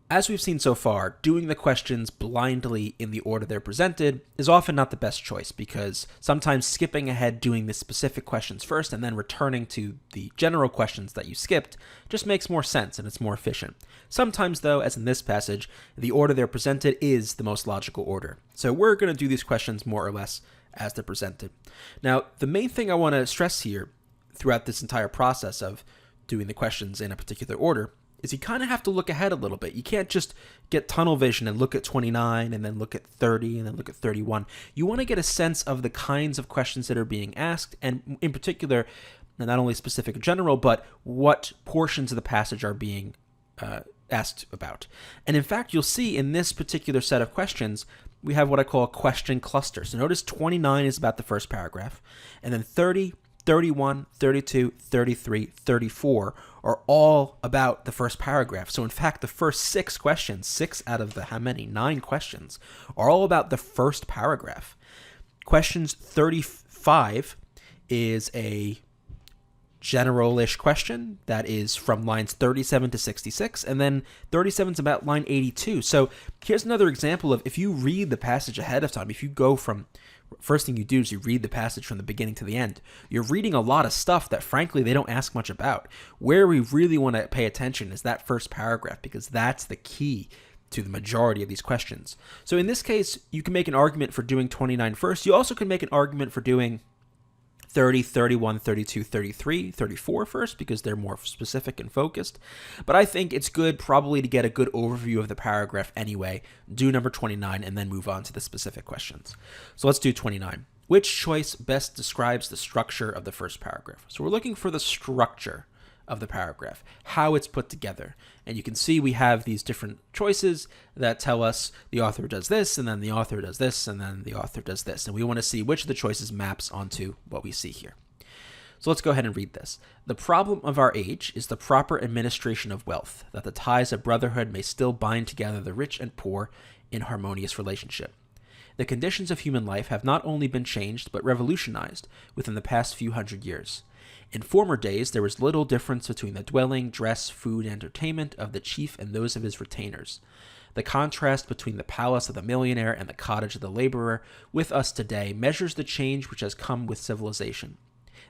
As we've seen so far, doing the questions blindly in the order they're presented is often not the best choice, because sometimes skipping ahead doing the specific questions first and then returning to the general questions that you skipped just makes more sense and it's more efficient. Sometimes though, as in this passage, the order they're presented is the most logical order. So we're going to do these questions more or less as they're presented. Now, the main thing I want to stress here throughout this entire process of doing the questions in a particular order is you kind of have to look ahead a little bit. You can't just get tunnel vision and look at 29 and then look at 30 and then look at 31. You want to get a sense of the kinds of questions that are being asked, and in particular, not only specific in general, but what portions of the passage are being asked about. And in fact, you'll see in this particular set of questions, we have what I call a question cluster. So notice 29 is about the first paragraph, and then 30, 31, 32, 33, 34 are all about the first paragraph. So in fact, the first 6 questions, 6 out of the how many? 9 questions, are all about the first paragraph. Questions 35 is a general-ish question that is from lines 37 to 66, and then 37 is about line 82. So here's another example of, if you read the passage ahead of time, if you go from, first thing you do is you read the passage from the beginning to the end, you're reading a lot of stuff that frankly they don't ask much about. Where we really want to pay attention is that first paragraph, because that's the key to the majority of these questions. So in this case, you can make an argument for doing 29 first. You also can make an argument for doing 30, 31, 32, 33, 34 first, because they're more specific and focused. But I think it's good probably to get a good overview of the paragraph anyway, do number 29, and then move on to the specific questions. So let's do 29. Which choice best describes the structure of the first paragraph? So we're looking for the structure of the paragraph, how it's put together. And you can see we have these different choices that tell us the author does this, and then the author does this, and then the author does this. And we want to see which of the choices maps onto what we see here. So let's go ahead and read this. The problem of our age is the proper administration of wealth, that the ties of brotherhood may still bind together the rich and poor in harmonious relationship. The conditions of human life have not only been changed, but revolutionized within the past few hundred years. In former days, there was little difference between the dwelling, dress, food, and entertainment of the chief and those of his retainers. The contrast between the palace of the millionaire and the cottage of the laborer with us today measures the change which has come with civilization.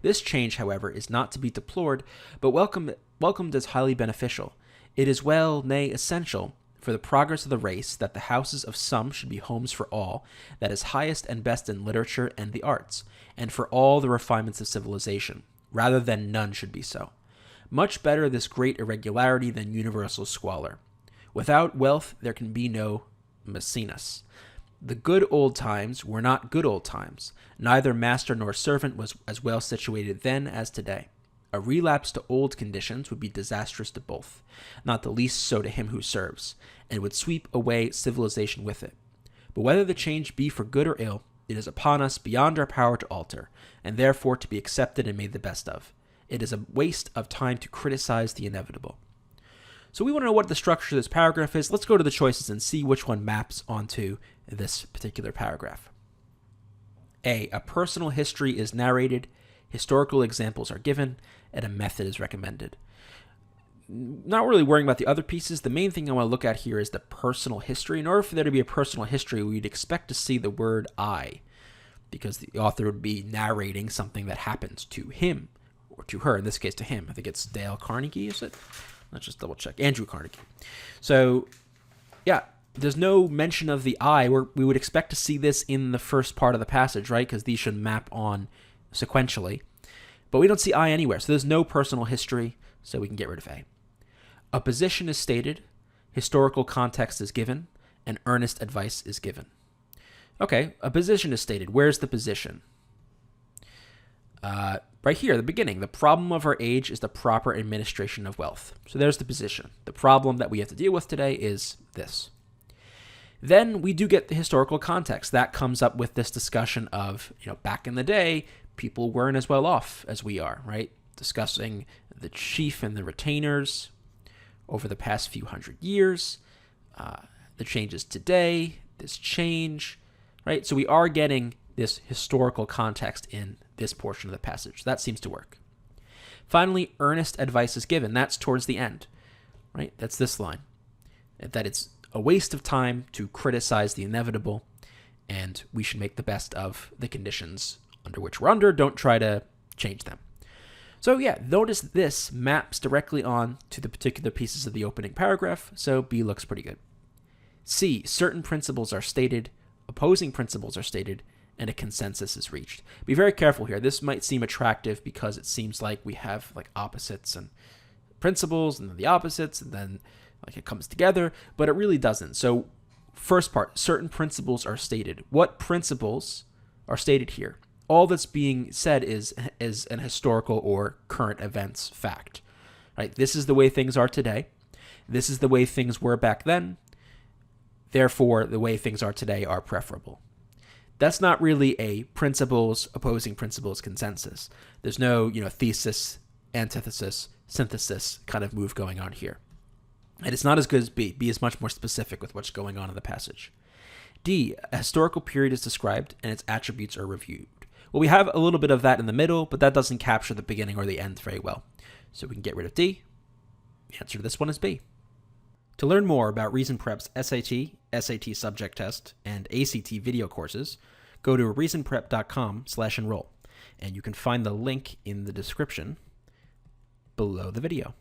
This change, however, is not to be deplored, but welcomed as highly beneficial. It is well, nay, essential, for the progress of the race that the houses of some should be homes for all that is highest and best in literature and the arts, and for all the refinements of civilization, rather than none should be so. Much better this great irregularity than universal squalor. Without wealth there can be no Maecenas. The good old times were not good old times. Neither master nor servant was as well situated then as today. A relapse to old conditions would be disastrous to both, not the least so to him who serves, and would sweep away civilization with it. But whether the change be for good or ill, it is upon us beyond our power to alter, and therefore to be accepted and made the best of. It is a waste of time to criticize the inevitable. So we want to know what the structure of this paragraph is. Let's go to the choices and see which one maps onto this particular paragraph. A personal history is narrated, historical examples are given, and a method is recommended. Not really worrying about the other pieces. The main thing I want to look at here is the personal history. In order for there to be a personal history, we'd expect to see the word I, because the author would be narrating something that happens to him, or to her, in this case to him. I think it's Dale Carnegie, is it? Let's just double check. Andrew Carnegie. So, yeah, there's no mention of the I. We would expect to see this in the first part of the passage, right? Because these should map on sequentially. But we don't see I anywhere, so there's no personal history, so we can get rid of A. A position is stated, historical context is given, and earnest advice is given. Okay, a position is stated. Where's the position? Right here, the beginning. The problem of our age is the proper administration of wealth. So there's the position. The problem that we have to deal with today is this. Then we do get the historical context. That comes up with this discussion of, back in the day, people weren't as well off as we are, right? Discussing the chief and the retainers over the past few hundred years, the changes today, this change, right? So we are getting this historical context in this portion of the passage. That seems to work. Finally, earnest advice is given. That's towards the end, right? That's this line. that it's a waste of time to criticize the inevitable, and we should make the best of the conditions under which we're under. Don't try to change them. So yeah, notice this maps directly on to the particular pieces of the opening paragraph, so B looks pretty good. C, certain principles are stated, opposing principles are stated, and a consensus is reached. Be very careful here. This might seem attractive because it seems like we have like opposites and principles and then the opposites, and then like it comes together, but it really doesn't. So first part, certain principles are stated. What principles are stated here? All that's being said is an historical or current events fact. Right? This is the way things are today. This is the way things were back then. Therefore, the way things are today are preferable. That's not really a principles, opposing principles consensus. There's no, thesis, antithesis, synthesis kind of move going on here. And it's not as good as B. B is much more specific with what's going on in the passage. D, a historical period is described and its attributes are reviewed. Well, we have a little bit of that in the middle, but that doesn't capture the beginning or the end very well. So we can get rid of D. The answer to this one is B. To learn more about Reason Prep's SAT, SAT subject test, and ACT video courses, go to reasonprep.com/enroll, and you can find the link in the description below the video.